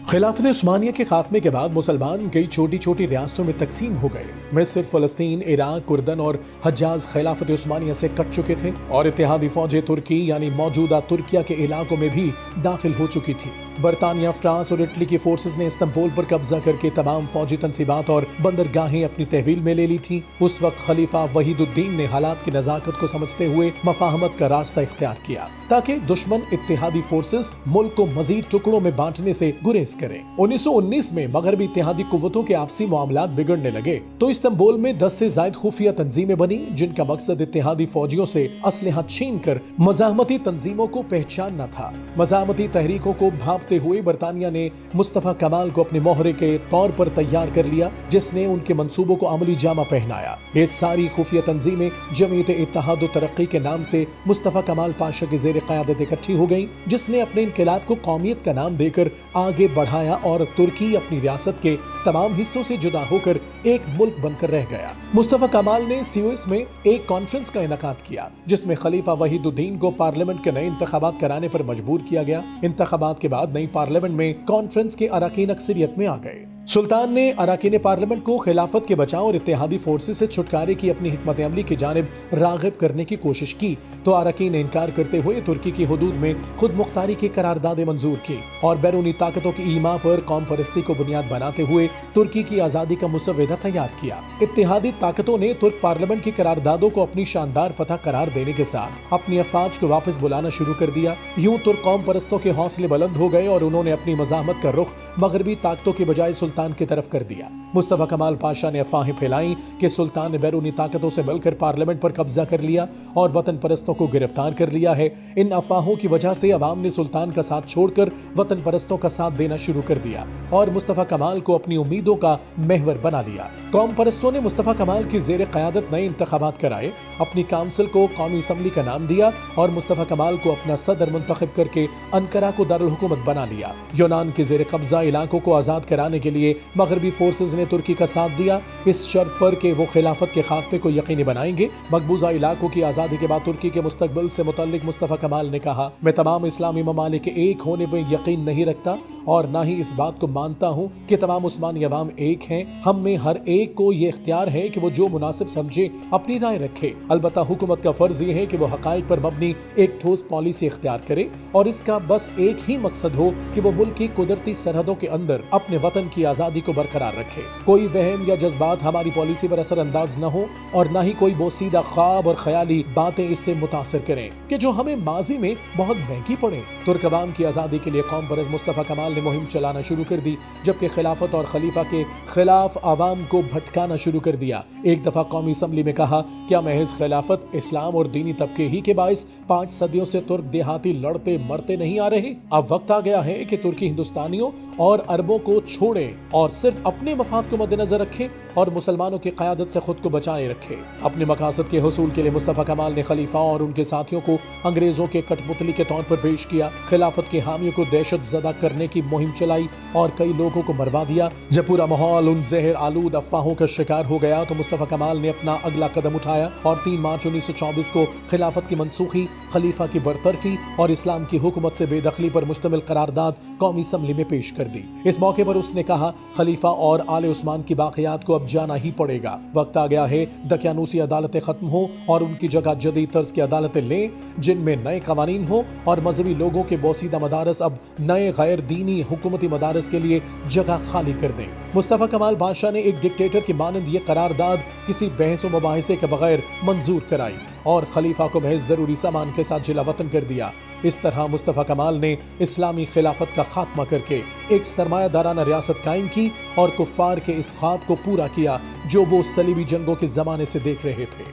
خلافت عثمانیہ کے خاتمے کے بعد مسلمان کئی چھوٹی چھوٹی ریاستوں میں تقسیم ہو گئے۔ مصر، فلسطین، عراق، اردن اور حجاز خلافت عثمانیہ سے کٹ چکے تھے اور اتحادی فوجیں ترکی یعنی موجودہ ترکیہ کے علاقوں میں بھی داخل ہو چکی تھی۔ برطانیہ، فرانس اور اٹلی کی فورسز نے استنبول پر قبضہ کر کے تمام فوجی تنصیبات اور بندرگاہیں اپنی تحویل میں لے لی تھیں۔ اس وقت خلیفہ وحید الدین نے حالات کی نزاکت کو سمجھتے ہوئے مفاہمت کا راستہ اختیار کیا تاکہ دشمن اتحادی فورسز ملک کو مزید ٹکڑوں میں بانٹنے سے گریز کریں۔ 1919 میں مغربی اتحادی قوتوں کے آپسی معاملات بگڑنے لگے تو استنبول میں 10 سے زائد خفیہ تنظیمیں بنی جن کا مقصد اتحادی فوجیوں سے اسلحہ چھین کر مزاحمتی تنظیموں کو پہچاننا تھا۔ مزاحمتی تحریکوں کو بھانپتے ہوئے برطانیہ نے مصطفیٰ کمال کو اپنے مہرے کے طور پر تیار کر لیا جس نے ان کے منصوبوں کو عملی جامہ پہنایا۔ یہ ساری خفیہ تنظیمیں جمعیت اتحاد و ترقی کے نام سے مصطفیٰ کمال پاشا کی زیر قیادت اکٹھی ہو گئیں جس نے اپنے انقلاب کو قومیت کا نام دے کر آگے بڑھایا اور ترکی اپنی ریاست کے تمام حصوں سے جدا ہو کر ایک ملک بن کر رہ گیا۔ مصطفیٰ کمال نے سیوس میں ایک کانفرنس کا انعقاد کیا جس میں خلیفہ وحید الدین کو پارلیمنٹ کے نئے انتخابات کرانے پر مجبور کیا گیا۔ انتخابات کے بعد نئی پارلیمنٹ میں کانفرنس کے اراکین اکثریت میں آ گئے۔ سلطان نے اراکین پارلیمنٹ کو خلافت کے بچاؤ اور اتحادی فورسز سے چھٹکارے کی اپنی حکمت عملی کی جانب راغب کرنے کی کوشش کی تو اراکین نے انکار کرتے ہوئے ترکی کی حدود میں خود مختاری کی قراردادیں منظور کی اور بیرونی طاقتوں کی ایما پر قوم پرستی کو بنیاد بناتے ہوئے ترکی کی آزادی کا مسودہ تیار کیا۔ اتحادی طاقتوں نے ترک پارلیمنٹ کی قراردادوں کو اپنی شاندار فتح قرار دینے کے ساتھ اپنی افواج کو واپس بلانا شروع کر دیا۔ یوں ترک قوم پرستوں کے حوصلے بلند ہو گئے اور انہوں نے اپنی مزاحمت کا رخ مغربی طاقتوں کے بجائے سلطان کی طرف کر دیا۔ مصطفیٰ کمال پاشا نے افواہیں پھیلائیں کہ سلطان نے بیرونی طاقتوں سے مل کر پارلیمنٹ پر قبضہ کر لیا اور وطن پرستوں کو گرفتار کر لیا ہے۔ ان افواہوں کی وجہ سے عوام نے سلطان کا ساتھ چھوڑ کر وطن پرستوں کا ساتھ دینا شروع کر دیا اور مصطفیٰ کمال کو اپنی امیدوں کا محور بنا لیا۔ قوم پرستوں نے مصطفیٰ کمال کی زیر قیادت نئے انتخابات کرائے، اپنی کونسل کو قومی اسمبلی کا نام دیا اور مصطفیٰ کمال کو اپنا صدر منتخب کر کے انقرہ کو دارالحکومت بنا لیا۔ یونان کے زیر قبضہ علاقوں کو آزاد کرانے کے لیے مغربی فورسز نے ترکی کا ساتھ دیا اس شرط پر کہ وہ خلافت کے خاتمے کو یقینی بنائیں گے۔ مقبوضہ علاقوں کی آزادی کے بعد ترکی کے مستقبل سے متعلق مصطفیٰ کمال نے کہا، میں تمام اسلامی ممالک کے ایک ہونے میں یقین نہیں رکھتا اور نہ ہی اس بات کو مانتا ہوں کہ تمام عثمانی عوام ایک ہیں۔ ہم میں ہر ایک کو یہ اختیار ہے کہ وہ جو مناسب سمجھے اپنی رائے رکھے۔ البتہ حکومت کا فرض یہ ہے کہ وہ حقائق پر مبنی ایک ٹھوس پالیسی اختیار کرے اور اس کا بس ایک ہی مقصد ہو کہ وہ ملک کی قدرتی سرحدوں کے اندر اپنے وطن کی آزادی کو برقرار رکھے۔ کوئی وہم یا جذبات ہماری پالیسی پر اثر انداز نہ ہو اور نہ ہی کوئی بوسیدہ خواب اور خیالی باتیں اس سے متاثر کریں کہ جو ہمیں ماضی میں بہت مہنگی پڑے۔ ترک عوام کی آزادی کے لیے قوم پرست مصطفیٰ کمال نے مہم چلانا شروع کر دی جبکہ خلافت اور خلیفہ کے خلاف عوام کو بھٹکانا شروع کر دیا۔ ایک دفعہ قومی اسمبلی میں کہا، کیا محض خلافت، اسلام اور دینی طبقے ہی کے باعث 5 صدیوں سے ترک دیہاتی لڑتے مرتے نہیں آ رہے؟ اب وقت آ گیا ہے کہ ترکی ہندوستانیوں اور عربوں کو چھوڑے اور صرف اپنے مفاد کو مد نظر رکھے اور مسلمانوں کی قیادت سے خود کو بچائے رکھے۔ اپنے مقاصد کے حصول کے لیے مصطفیٰ کمال نے خلیفہ اور ان کے ساتھیوں کو انگریزوں کے کٹ پتلی کے طور پر پیش کیا۔ خلافت کے حامیوں کو دہشت زدہ کرنے کی مہم چلائی اور کئی لوگوں کو مروا دیا۔ جب پورا ماحول ان زہر آلود افواہوں کا شکار ہو گیا تو مصطفیٰ کمال نے اپنا اگلا قدم اٹھایا اور 3 مارچ 1924 کو خلافت کی منسوخی، خلیفہ کی برطرفی اور اسلام کی حکومت سے بے دخلی پر مشتمل قرارداد قومی اسمبلی میں پیش کر دی۔ اس موقع پر اس نے کہا، خلیفہ اور آل عثمان کی باقیات کو اب جانا ہی پڑے گا۔ وقت آ گیا ہے دقیانوسی عدالتیں ختم ہوں اور ان کی جگہ جدید طرز کی عدالتیں لیں جن میں نئے قوانین ہوں اور مذہبی لوگوں کے بوسیدہ مدارس اب نئے غیر دینی حکومتی مدارس کے لیے جگہ خالی کر دیں۔ مصطفیٰ کمال بادشاہ نے ایک ڈکٹیٹر کی مانند یہ قرارداد کسی بحث و مباحثے کے بغیر منظور کرائی اور خلیفہ کو محض ضروری سامان کے ساتھ جلا وطن کر دیا۔ اس طرح مصطفیٰ کمال نے اسلامی خلافت کا خاتمہ کر کے ایک سرمایہ دارانہ ریاست قائم کی اور کفار کے اس خواب کو پورا کیا جو وہ صلیبی جنگوں کے زمانے سے دیکھ رہے تھے۔